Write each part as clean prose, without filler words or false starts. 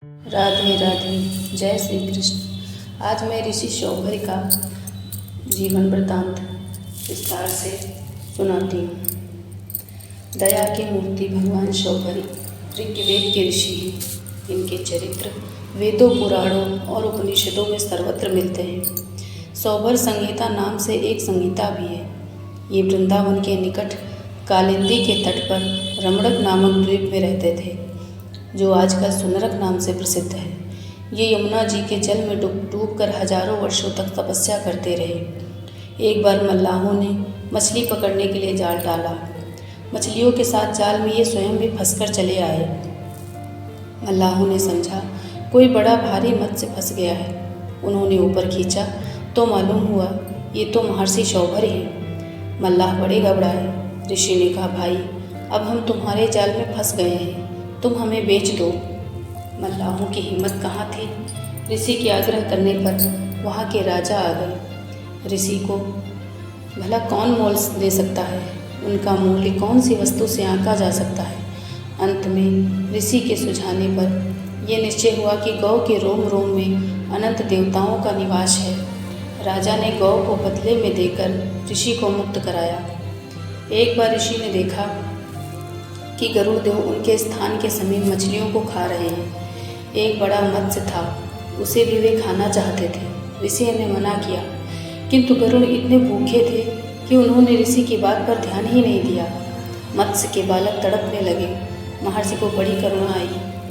राधे राधे। जय श्री कृष्ण। आज मैं ऋषि शौभरी का जीवन वृत्तांत विस्तार से सुनाती हूँ। दया की मूर्ति भगवान शौभरी ऋग्वेद के ऋषि हैं। इनके चरित्र वेदों, पुराणों और उपनिषदों में सर्वत्र मिलते हैं। शौभर संहिता नाम से एक संहिता भी है। ये वृंदावन के निकट कालिंदी के तट पर रमणक नामक द्वीप में रहते थे, जो आजकल सुनरक नाम से प्रसिद्ध है। ये यमुना जी के जल में डूब कर हजारों वर्षों तक तपस्या करते रहे। एक बार मल्लाहों ने मछली पकड़ने के लिए जाल डाला। मछलियों के साथ जाल में ये स्वयं भी फंसकर चले आए। मल्लाहों ने समझा कोई बड़ा भारी मत्स्य फंस गया है। उन्होंने ऊपर खींचा तो मालूम हुआ ये तो महर्षि शौभरी हैं। मल्लाह बड़े घबराए। ऋषि ने कहा, भाई, अब हम तुम्हारे जाल में फंस गए हैं, तुम हमें बेच दो। मल्लाहों की हिम्मत कहाँ थी। ऋषि के आग्रह करने पर वहाँ के राजा आ गए। ऋषि को भला कौन मोल दे सकता है, उनका मूल्य कौन सी वस्तु से आंका जा सकता है। अंत में ऋषि के सुझाने पर यह निश्चय हुआ कि गौ के रोम रोम में अनंत देवताओं का निवास है। राजा ने गौ को बदले में देकर ऋषि को मुक्त कराया। एक बार ऋषि ने देखा कि गरुड़ देव उनके स्थान के समीप मछलियों को खा रहे हैं। एक बड़ा मत्स्य था, उसे भी वे खाना चाहते थे। ऋषि ने मना किया, किंतु गरुड़ इतने भूखे थे कि उन्होंने ऋषि की बात पर ध्यान ही नहीं दिया। मत्स्य के बालक तड़पने लगे। महर्षि को बड़ी करुणा आई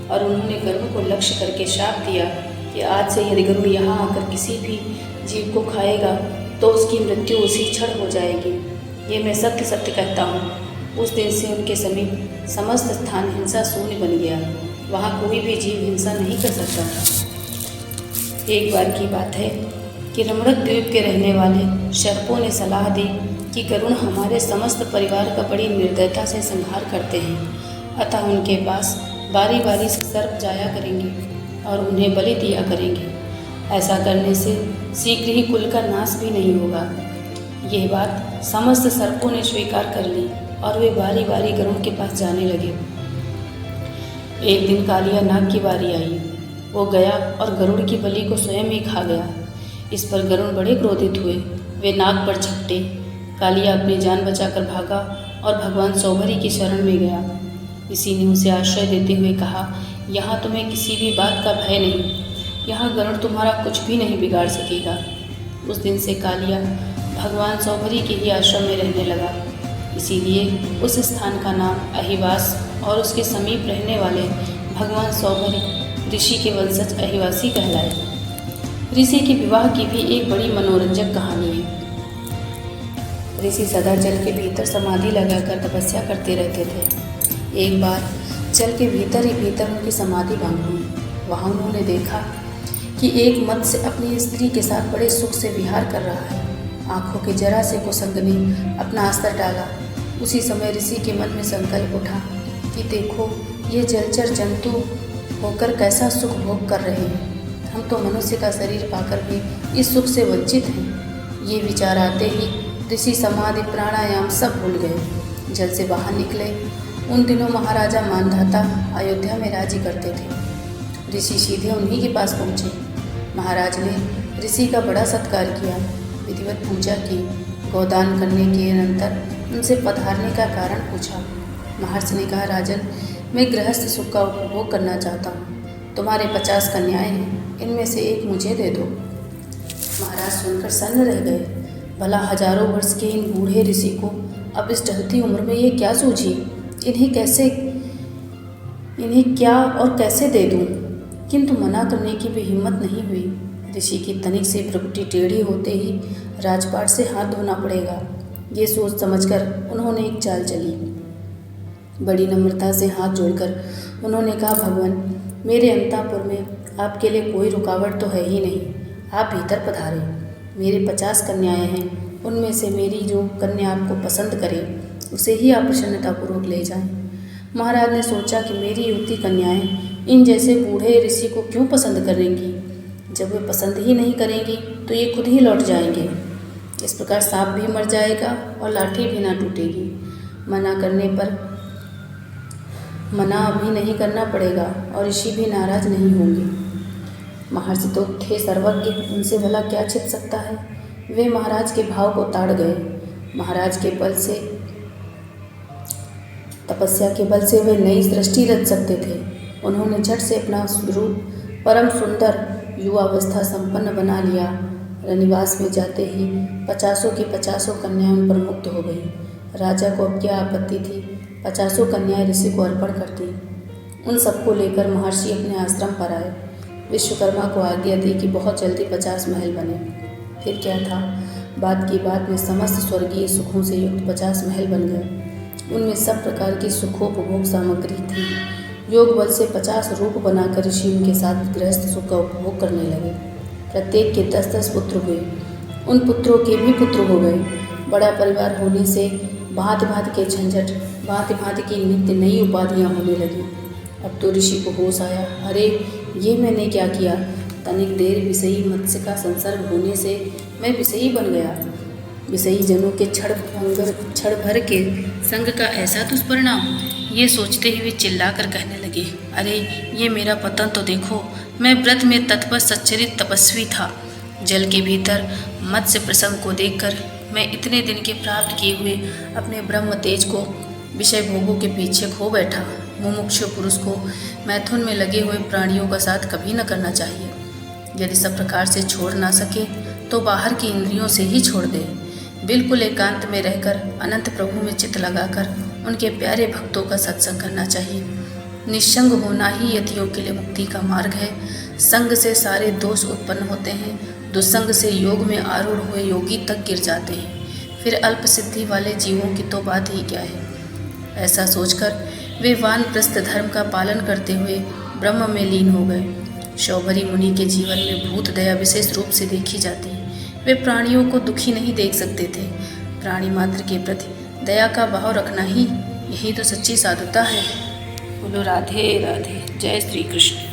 और उन्होंने गरुड़ को लक्ष्य करके शाप दिया कि आज से यदि गरुड़ यहाँ आकर किसी भी जीव को खाएगा तो उसकी मृत्यु उसी क्षण हो जाएगी। ये मैं सत्य सत्य कहता हूँ। उस दिन से उनके समीप समस्त स्थान हिंसा शून्य बन गया। वहाँ कोई भी जीव हिंसा नहीं कर सकता था। एक बार की बात है कि रमणक द्वीप के रहने वाले सर्पों ने सलाह दी कि गरुड़ हमारे समस्त परिवार का बड़ी निर्दयता से संहार करते हैं, अतः उनके पास बारी बारी से सर्प जाया करेंगे और उन्हें बलि दिया करेंगे। ऐसा करने से शीघ्र ही कुल का नाश भी नहीं होगा। यह बात समस्त सर्पों ने स्वीकार कर ली और वे बारी बारी गरुड़ के पास जाने लगे। एक दिन कालिया नाग की बारी आई। वो गया और गरुड़ की बलि को स्वयं ही खा गया। इस पर गरुड़ बड़े क्रोधित हुए। वे नाग पर झपटे। कालिया अपनी जान बचाकर भागा और भगवान शौभरी की शरण में गया। ऋषि ने उसे आश्रय देते हुए कहा, यहाँ तुम्हें किसी भी बात का भय नहीं, यहाँ गरुड़ तुम्हारा कुछ भी नहीं बिगाड़ सकेगा। उस दिन से कालिया भगवान शौभरी के ही आश्रम में रहने लगा। इसीलिए उस स्थान का नाम अहिवास और उसके समीप रहने वाले भगवान शौभरी ऋषि के वंशज अहिवासी कहलाए। ऋषि के विवाह की भी एक बड़ी मनोरंजक कहानी है। ऋषि सदा जल के भीतर समाधि लगाकर तपस्या करते रहते थे। एक बार जल के भीतर ही भीतर उनकी समाधि भंग हुई। वहाँ उन्होंने देखा कि एक मत्स्य अपनी स्त्री के साथ बड़े सुख से विहार कर रहा है। आँखों के जरा से कुसंग ने अपना अस्त्र डाला। उसी समय ऋषि के मन में संकल्प उठा कि देखो, ये जलचर जंतु होकर कैसा सुख भोग कर रहे हैं। हम तो मनुष्य का शरीर पाकर भी इस सुख से वंचित हैं। ये विचार आते ही ऋषि समाधि, प्राणायाम सब भूल गए। जल से बाहर निकले। उन दिनों महाराजा मानधाता अयोध्या में राज्य करते थे। ऋषि सीधे उन्हीं के पास पहुँचे। महाराज ने ऋषि का बड़ा सत्कार किया, विधिवत पूजा की। गोदान करने के अनंतर उनसे पधारने का कारण पूछा। महर्षि ने कहा, राजन, मैं गृहस्थ सुख का उपभोग करना चाहता हूँ। तुम्हारे 50 कन्याएं हैं, इनमें से एक मुझे दे दो। महाराज सुनकर सन्न रह गए। भला हजारों वर्ष के इन बूढ़े ऋषि को अब इस ढलती उम्र में ये क्या सूझी, इन्हें क्या और कैसे दे दूँ। किंतु मना करने की भी हिम्मत नहीं हुई। ऋषि की तनिक सी भ्रुकुटी टेढ़ी होते ही राजपाट से हाथ धोना पड़ेगा, ये सोच समझकर उन्होंने एक चाल चली। बड़ी नम्रता से हाथ जोड़कर उन्होंने कहा, भगवान, मेरे अंतःपुर में आपके लिए कोई रुकावट तो है ही नहीं। आप भीतर पधारें। मेरे 50 कन्याएं हैं, उनमें से मेरी जो कन्या आपको पसंद करे उसे ही आप प्रसन्नतापूर्वक ले जाएं। महाराज ने सोचा कि मेरी युवती कन्याएं इन जैसे बूढ़े ऋषि को क्यों पसंद करेंगी। जब वे पसंद ही नहीं करेंगी तो ये खुद ही लौट जाएंगे। इस प्रकार सांप भी मर जाएगा और लाठी भी ना टूटेगी। मना करने पर मना अभी नहीं करना पड़ेगा और ऋषि भी नाराज नहीं होंगे। महर्षि तो थे सर्वज्ञ, उनसे भला क्या छिप सकता है। वे महाराज के भाव को ताड़ गए। महाराज के बल से, तपस्या के बल से वे नई सृष्टि रच सकते थे। उन्होंने झट से अपना रूप परम सुंदर युवावस्था संपन्न बना लिया। रनिवास में जाते ही 50 की 50 कन्याएं उन पर मुक्त हो गई। राजा को अब क्या आपत्ति थी, 50 कन्याएं ऋषि को अर्पण कर दी। उन सबको लेकर महर्षि अपने आश्रम पर आए। विश्वकर्मा को आज्ञा दी कि बहुत जल्दी 50 महल बने। फिर क्या था, बात की बात में समस्त स्वर्गीय सुखों से युक्त 50 महल बन गए। उनमें सब प्रकार की सुखोपभोग सामग्री थी। योग बल से 50 रूप बनाकर ऋषि उनके साथ गृहस्थ सुख का उपभोग करने लगे। प्रत्येक के 10-10 पुत्र हुए। उन पुत्रों के भी पुत्र हो गए। बड़ा परिवार होने से भांति भांति के झंझट, भांति भांति की नित्य नई उपाधियां होने लगी। अब तो ऋषि को होश आया, अरे ये मैंने क्या किया। तनिक देर विषयी मत्स्य का संसर्ग होने से मैं विषयी बन गया। विषयी जनों के क्षण भर के संग का ऐसा दुष्परिणाम। ये सोचते ही वे चिल्लाकर कहने लगे, अरे ये मेरा पतन तो देखो। मैं व्रत में तत्पर सच्चरित तपस्वी था। जल के भीतर मत्स्य प्रसंग को देखकर मैं इतने दिन के प्राप्त किए हुए अपने ब्रह्म तेज को विषय भोगों के पीछे खो बैठा। मुमुक्षु पुरुष को मैथुन में लगे हुए प्राणियों का साथ कभी न करना चाहिए। यदि सब प्रकार से छोड़ ना सके तो बाहर की इंद्रियों से ही छोड़ दे। बिल्कुल एकांत में रहकर अनंत प्रभु में चित्त लगाकर उनके प्यारे भक्तों का सत्संग करना चाहिए। निस्संग होना ही यतियों के लिए मुक्ति का मार्ग है। संग से सारे दोष उत्पन्न होते हैं। दुस्संग से योग में आरूढ़ हुए योगी तक गिर जाते हैं। फिर अल्प सिद्धि वाले जीवों की तो बात ही क्या है। ऐसा सोचकर वे वानप्रस्थ धर्म का पालन करते हुए ब्रह्म में लीन हो गए। शौभरी मुनि के जीवन में भूत दया विशेष रूप से देखी जाती। वे प्राणियों को दुखी नहीं देख सकते थे। प्राणी मात्र के प्रति दया का भाव रखना ही यही तो सच्ची साधुता है। बोलो राधे राधे। जय श्री कृष्ण।